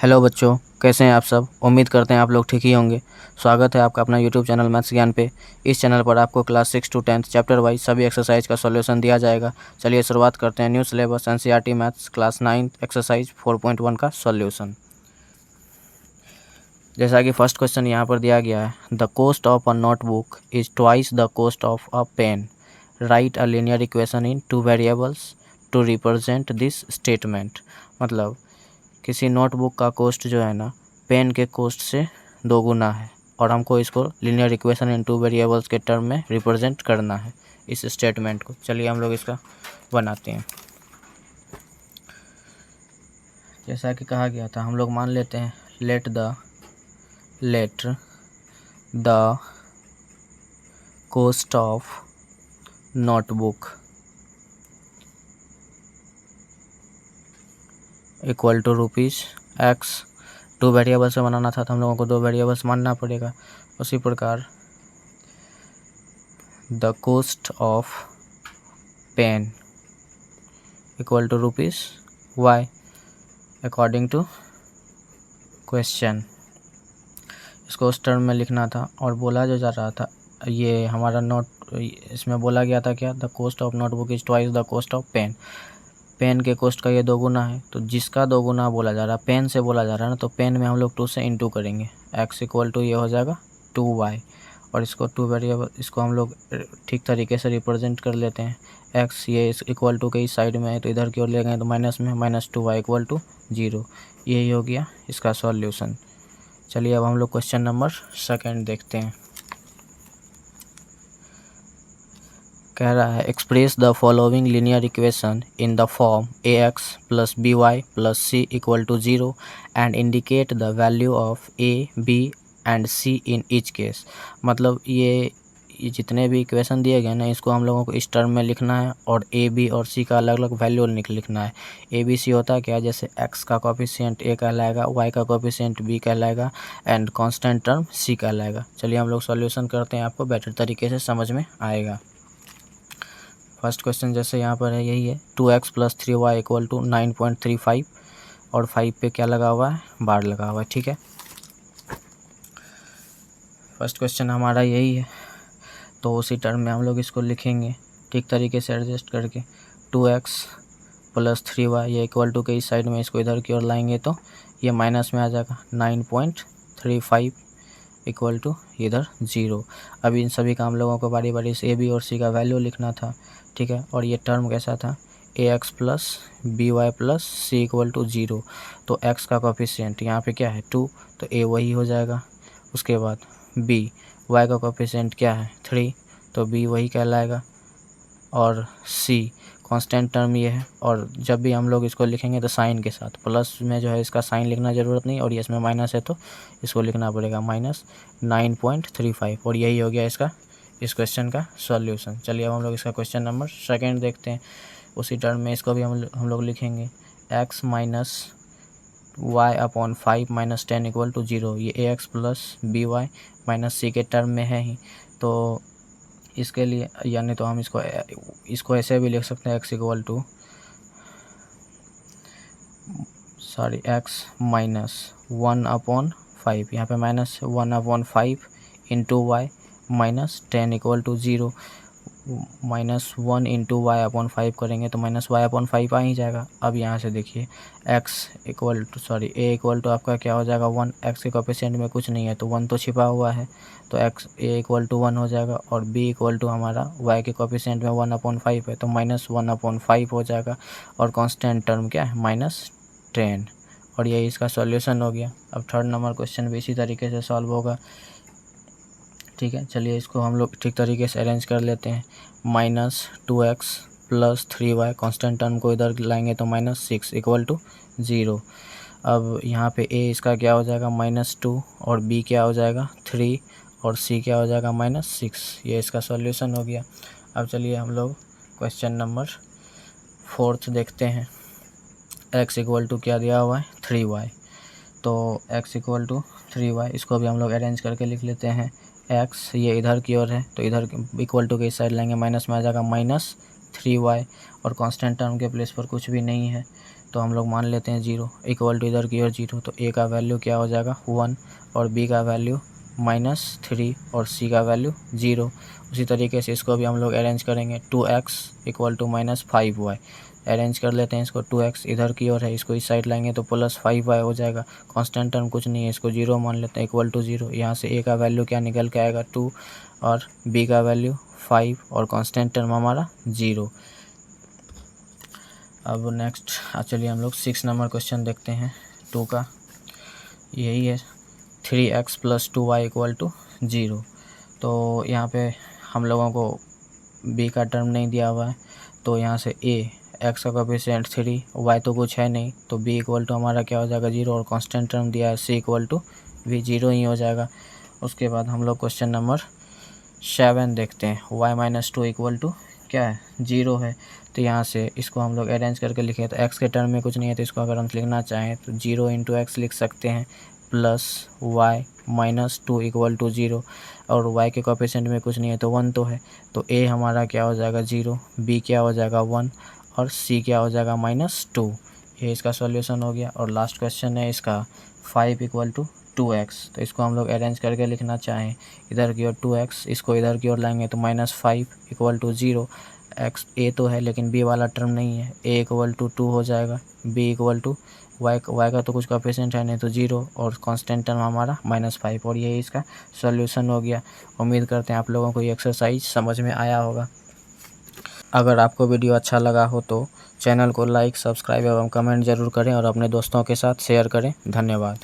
Hello बच्चों, कैसे हैं आप सब। उम्मीद करते हैं आप लोग ठीक ही होंगे। स्वागत है आपका अपना यूट्यूब चैनल मैथ्स ज्ञान पे। इस चैनल पर आपको क्लास 6 to 10 चैप्टर वाइज सभी एक्सरसाइज का सॉल्यूशन दिया जाएगा। चलिए शुरुआत करते हैं new syllabus NCERT maths class 9 exercise 4.1 का सॉल्यूशन। जैसा कि फर्स्ट क्वेश्चन यहाँ पर दिया गया है, the cost of a notebook is twice the cost of a pen. Right a linear equation in 2 variables to represent this statement. मतलब किसी नोटबुक का कॉस्ट जो है ना, पेन के कॉस्ट से 2 गुना है और हमको इसको लीनियर इक्वेशन इन 2 वेरिएबल्स के टर्म में रिप्रेजेंट करना है इस स्टेटमेंट को। चलिए हम लोग इसका बनाते हैं। जैसा कि कहा गया था, हम लोग मान लेते हैं let the cost of notebook equal to ₹x। 2 variable से बनाना था तो हम लोगों को 2 वेरिएबल्स मानना पड़ेगा। उसी प्रकार the cost of pen equal to ₹y according to question. इसको उस टर्म में लिखना था और बोला जो जा रहा था, ये हमारा नोट, इसमें बोला गया था क्या, the cost of notebook is twice the cost of pen. Pen के कॉस्ट का ये 2 गुना है, तो जिसका 2 गुना बोला जा रहा है, पेन से बोला जा रहा है ना, तो पेन में हम लोग 2 से इंटू करेंगे। x इक्वल टू ये हो जाएगा 2y और इसको 2 वेरिएबल, इसको हम लोग ठीक तरीके से रिप्रेजेंट कर लेते हैं। x ये इक्वल टू के इस साइड में है तो इधर की ओर ले गए तो माइनस में, -2y इक्वल टू 0। यही हो गया इसका सॉल्यूशन। चलिए अब हम लोग क्वेश्चन नंबर 2 देखते हैं। कह रहा है express the following linear equation in the form ax plus by plus c equal to 0 and indicate the value of a, b and c in each case. मतलब ये जितने भी इक्वेशन दिए गए ना, इसको हम लोगों को इस टर्म में लिखना है और a, b और c का अलग अलग वैल्यू लिखना है। a, b, c होता है क्या, जैसे x का कोफिशिएंट a कहलाएगा, y का कोफिशिएंट b कहलाएगा एंड कांस्टेंट टर्म c कहलाएगा। चलिए हम लोग सॉल्यूशन करते हैं, आपको बेटर तरीके से समझ में आएगा। फर्स्ट क्वेश्चन जैसे यहाँ पर है, यही है 2x plus 3y equal to 9.35 और 5 पे क्या लगा हुआ है, बार लगा हुआ है। ठीक है, फर्स्ट क्वेश्चन हमारा यही है, तो उसी टर्म में हम लोग इसको लिखेंगे ठीक तरीके से एडजस्ट करके। 2x प्लस 3y ये इक्वल टू के इस साइड में, इसको इधर की ओर लाएंगे तो ये माइनस में आ जाएगा। 9.35 इक्वल टू इधर 0। अभी इन सभी का हम लोगों को बारी बारी से a, b और c का वैल्यू लिखना था। ठीक है, और ये टर्म कैसा था, ax plus by plus c equal to 0। तो x का कोफिशिएंट यहाँ पे क्या है 2, तो a वही हो जाएगा। उसके बाद b, y का कोफिशिएंट क्या है 3, तो b वही कहलाएगा। और c कांस्टेंट टर्म ये है, और जब भी हम लोग इसको लिखेंगे तो साइन के साथ, प्लस में जो है इसका साइन लिखना ज़रूरत नहीं, और ये इसमें माइनस है तो इसको लिखना पड़ेगा -9.35। और यही हो गया इसका इस क्वेश्चन का सॉल्यूशन। चलिए अब हम लोग इसका क्वेश्चन नंबर 2 देखते हैं। उसी टर्म में इसको भी हम लोग लिखेंगे x minus y upon 5 minus 10 equal to 0। ये ax plus by minus c के टर्म में है ही, तो इसके लिए यानी तो हम इसको ऐसे भी लिख सकते हैं, x equal to x minus 1/5, यहाँ पे -1/5 into y minus 10 equal to 0। -1 into y/5 करेंगे तो -y/5 आ ही जाएगा। अब यहाँ से देखिए x equal to a equal to आपका क्या हो जाएगा 1। x के कोफिशिएंट में कुछ नहीं है तो 1 तो छिपा हुआ है, तो a इक्वल टू 1 हो जाएगा। और b इक्वल टू हमारा y के कोफिशिएंट में 1/5 है तो -1/5 हो जाएगा। और कांस्टेंट टर्म क्या है -10। और यही इसका सॉल्यूशन हो गया। अब थर्ड नंबर क्वेश्चन भी इसी तरीके से सॉल्व होगा। ठीक है, चलिए इसको हम लोग ठीक तरीके से अरेंज कर लेते हैं। -2x plus 3y constant term को इधर लाएंगे तो -6 इक्वल टू 0। अब यहाँ पे a इसका क्या हो जाएगा -2 और b क्या हो जाएगा 3 और c क्या हो जाएगा -6। ये इसका सॉल्यूशन हो गया। अब चलिए हम लोग क्वेश्चन नंबर 4 देखते हैं। x इक्वल टू क्या दिया हुआ है 3y, तो x इक्वल टू 3y, इसको भी हम लोग अरेंज करके लिख लेते हैं। x ये इधर की ओर है तो इधर इक्वल टू के इस साइड लेंगे, माइनस में आ जाएगा -3y और कांस्टेंट टर्म के प्लेस पर कुछ भी नहीं है तो हम लोग मान लेते हैं 0 इक्वल टू इधर की ओर 0, तो a का वैल्यू क्या हो जाएगा 1 और b का वैल्यू -3 और c का वैल्यू 0। उसी तरीके से इसको भी हम लोग अरेंज करेंगे 2x equal to -5y। Arrange कर लेते हैं इसको, 2x इधर की ओर है, इसको इस साइड लाएंगे तो +5y हो जाएगा। कांस्टेंट टर्म कुछ नहीं है, इसको 0 मान लेते हैं इक्वल टू 0। यहाँ से a का वैल्यू क्या निकल के आएगा 2 और b का वैल्यू 5 और कांस्टेंट टर्म हमारा 0। अब नेक्स्ट चलिए हम लोग 6 नंबर क्वेश्चन देखते हैं 2 का। यही है 3x + 2y इक्वल टू 0। तो यहाँ पे हम लोगों को b का टर्म नहीं दिया हुआ है, तो यहाँ से x का कोएफिशिएंट 3, y तो कुछ है नहीं, तो b इक्वल टू हमारा क्या हो जाएगा 0 और कांस्टेंट टर्म दिया है c इक्वल टू भी 0 ही हो जाएगा। उसके बाद हम लोग क्वेश्चन नंबर 7 देखते हैं। y - 2 इक्वल टू क्या है 0 है, तो यहाँ से इसको हम लोग अरेंज करके लिखे, तो x के टर्म में कुछ नहीं है, तो इसको अगर हम लिखना चाहें तो 0 × x लिख सकते हैं प्लस y - 2 इक्वल टू 0, और y के कोएफिशिएंट में कुछ नहीं है तो 1 तो है, तो a हमारा क्या हो जाएगा 0, b क्या हो जाएगा 1 और c क्या हो जाएगा -2। ये इसका सॉल्यूशन हो गया। और लास्ट क्वेश्चन है इसका 5 इक्वल टू 2x, तो इसको हम लोग अरेंज करके लिखना चाहें इधर की ओर 2x, इसको इधर की ओर लाएंगे तो -5 इक्वल टू 0। x a तो है लेकिन b वाला टर्म नहीं है, a इक्वल टू 2 हो जाएगा, b इक्वल टू y का तो कुछ कोएफिशिएंट है नहीं तो 0 और कांस्टेंट टर्म हमारा -5, और यही इसका सॉल्यूशन हो गया। उम्मीद करते हैं आप लोगों को ये एक्सरसाइज समझ में आया होगा। अगर आपको वीडियो अच्छा लगा हो तो चैनल को लाइक, सब्सक्राइब एवं कमेंट ज़रूर करें और अपने दोस्तों के साथ शेयर करें। धन्यवाद।